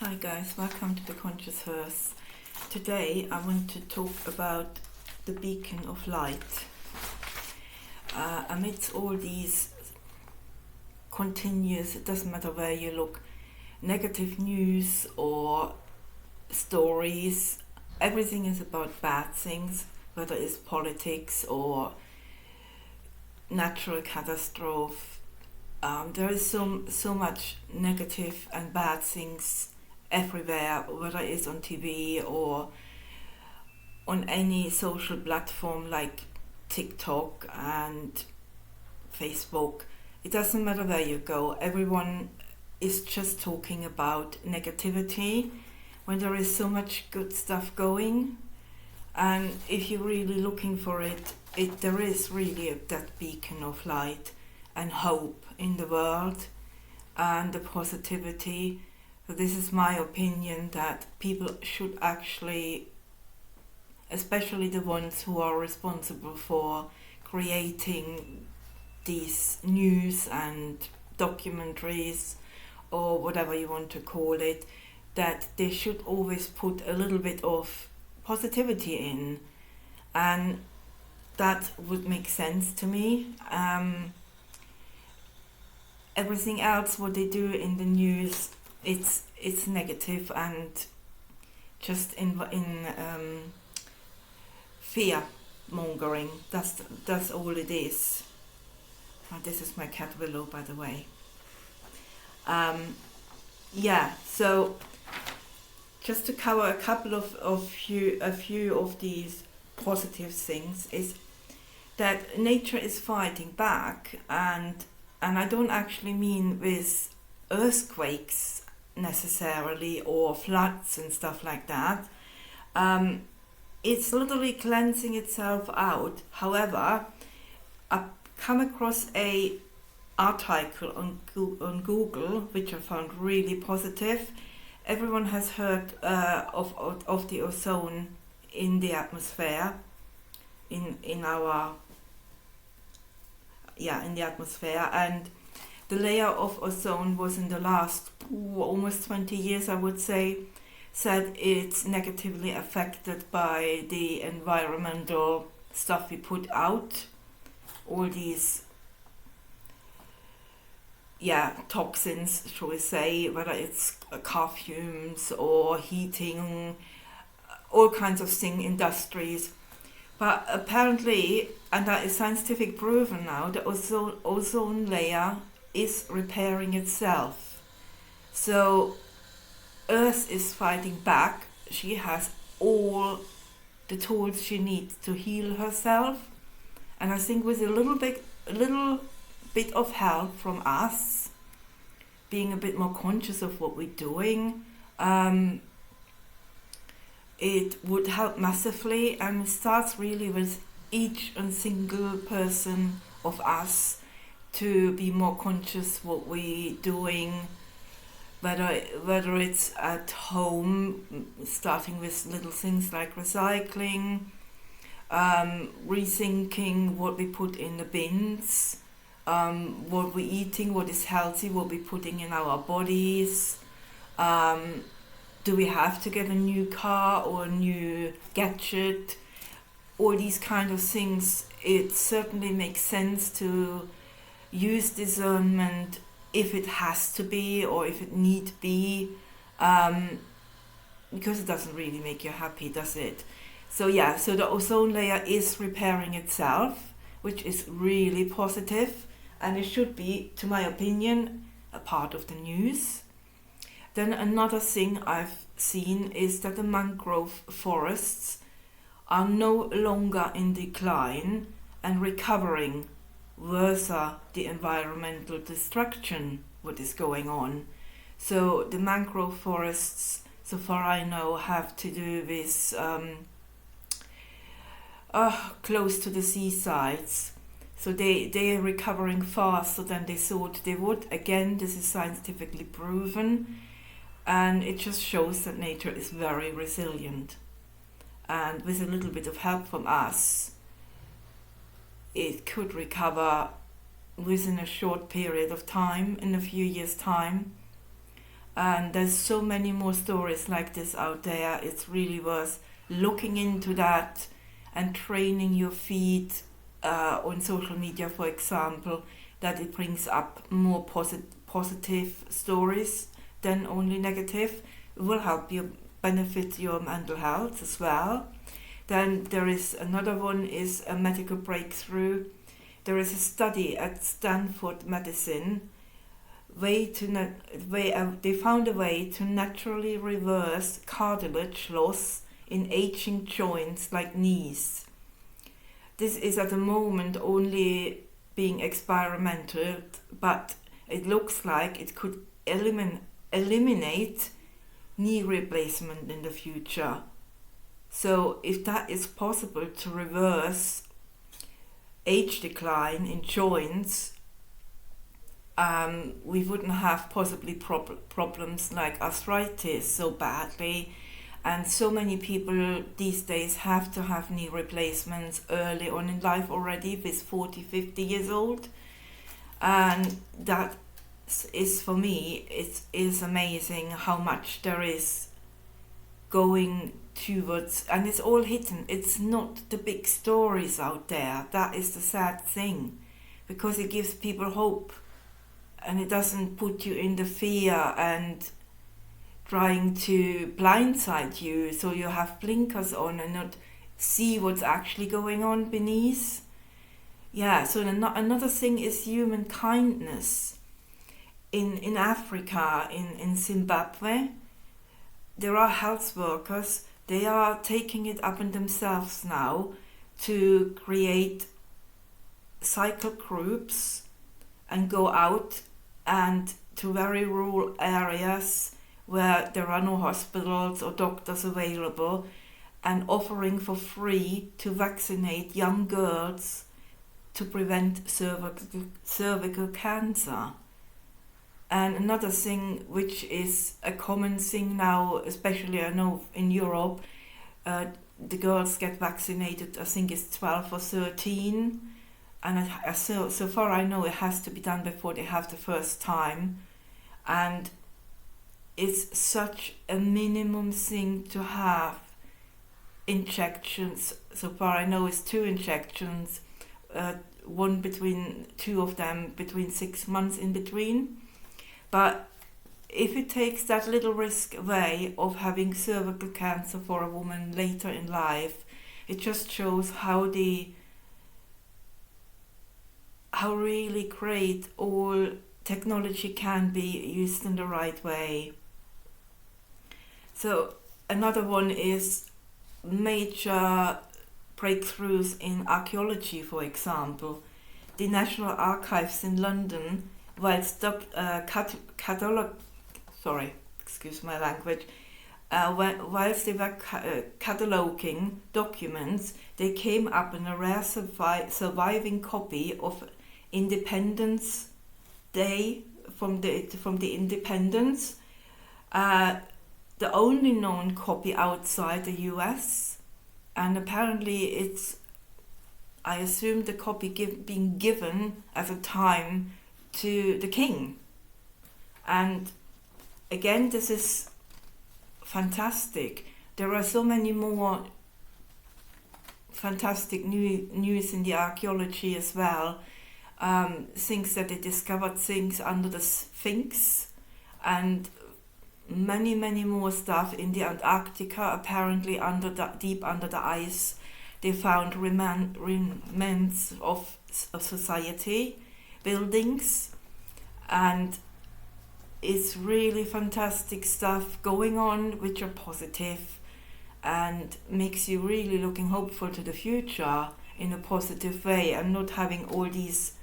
Hi guys, welcome to the Conscious Earth. Today I want to talk about the beacon of light. Amidst all these continuous, it doesn't matter where you look, negative news or stories, everything is about bad things, whether it's politics or natural catastrophe. There is so much negative and bad things everywhere, whether it's on TV or on any social platform like TikTok and Facebook. It doesn't matter where you go, everyone is just talking about negativity when there is so much good stuff going. And if you're really looking for it, there is really that beacon of light and hope in the world and the positivity. So this is my opinion, that people should actually, especially the ones who are responsible for creating these news and documentaries or whatever you want to call it, that they should always put a little bit of positivity in, and that would make sense to me. Everything else what they do in the news, it's negative and just in fear mongering. That's all it is. This is my cat Willow, by the way. So just to cover a couple of few of these positive things is that nature is fighting back, and I don't actually mean with earthquakes necessarily or floods and stuff like that. It's literally cleansing itself out. However, I come across a article on Google which I found really positive. Everyone has heard of the ozone in the atmosphere, in the atmosphere, and the layer of ozone was in the last almost 20 years, I would say, said it's negatively affected by the environmental stuff we put out, all these toxins, shall we say, whether it's car fumes or heating, all kinds of industries. But apparently, and that is scientific proven now, the ozone layer is repairing itself. So Earth is fighting back. She has all the tools she needs to heal herself. And I think with a little bit of help from us, being a bit more conscious of what we're doing, it would help massively. And it starts really with each and single person of us to be more conscious what we're doing, whether it's at home, starting with little things like recycling, rethinking what we put in the bins, what we're eating, what is healthy, what we're putting in our bodies. Do we have to get a new car or a new gadget? All these kind of things, it certainly makes sense to use discernment if it has to be or if it need be, because it doesn't really make you happy, does it? So the ozone layer is repairing itself, which is really positive, and it should be, to my opinion, a part of the news. Then another thing I've seen is that the mangrove forests are no longer in decline and recovering versus the environmental destruction what is going on. So the mangrove forests, so far I know, have to do with close to the seasides. So they are recovering faster than they thought they would. Again, this is scientifically proven, and it just shows that nature is very resilient. And with a little bit of help from us, it could recover within a short period of time, in a few years' time. And there's so many more stories like this out there. It's really worth looking into that and training your feed on social media, for example, that it brings up more positive stories than only negative. It will help you benefit your mental health as well. Then there is another one, is a medical breakthrough. There is a study at Stanford Medicine. They found a way to naturally reverse cartilage loss in aging joints like knees. This is at the moment only being experimented, but it looks like it could eliminate knee replacement in the future. So if that is possible to reverse age decline in joints, we wouldn't have possibly problems like arthritis so badly. And so many people these days have to have knee replacements early on in life already, with 40, 50 years old. And that is, for me, it is amazing how much there is going towards, and it's all hidden. It's not the big stories out there. That is the sad thing, because it gives people hope, and it doesn't put you in the fear and trying to blindside you so you have blinkers on and not see what's actually going on beneath. Yeah, so another thing is human kindness. In Africa, in Zimbabwe, there are health workers. They are taking it upon themselves now to create cycle groups and go out and to very rural areas where there are no hospitals or doctors available, and offering for free to vaccinate young girls to prevent cervical cancer. And another thing, which is a common thing now, especially I know in Europe, the girls get vaccinated, I think it's 12 or 13, and so far I know it has to be done before they have the first time. And it's such a minimum thing to have injections. So far I know it's 2 injections, one between 2 of them between 6 months in between. But if it takes that little risk away of having cervical cancer for a woman later in life, it just shows how really great all technology can be used in the right way. So another one is major breakthroughs in archaeology, for example. The National Archives in London, whilst whilst they were cataloguing documents, they came up in a rare surviving copy of Independence Day from the Independence, the only known copy outside the US, and apparently I assume the copy being given at a time to the king. And again, this is fantastic. There are so many more fantastic news in the archaeology as well. Things that they discovered, things under the Sphinx, and many more stuff in the Antarctica. Apparently deep under the ice they found remains of society, buildings, and it's really fantastic stuff going on, which are positive and makes you really looking hopeful to the future in a positive way, and not having all these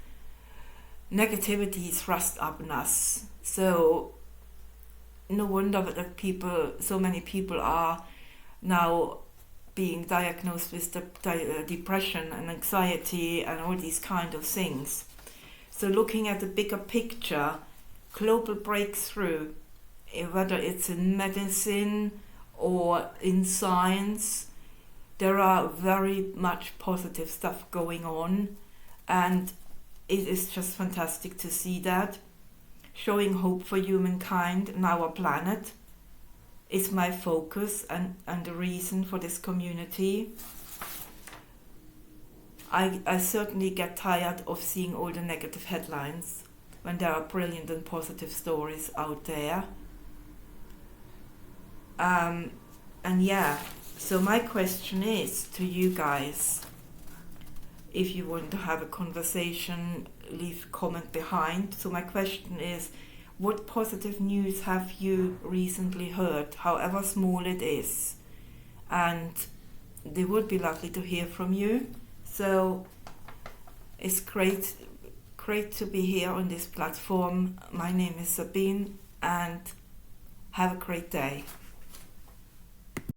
negativities thrust up on us. So no wonder that so many people are now being diagnosed with depression and anxiety and all these kind of things. So looking at the bigger picture, global breakthrough, whether it's in medicine or in science, there are very much positive stuff going on, and it is just fantastic to see that. showing hope for humankind and our planet is my focus and the reason for this community. I certainly get tired of seeing all the negative headlines when there are brilliant and positive stories out there. And yeah, so my question is to you guys, if you want to have a conversation, leave a comment behind. So my question is, what positive news have you recently heard, however small it is? And they would be lovely to hear from you. So it's great to be here on this platform. My name is Sabine, and have a great day.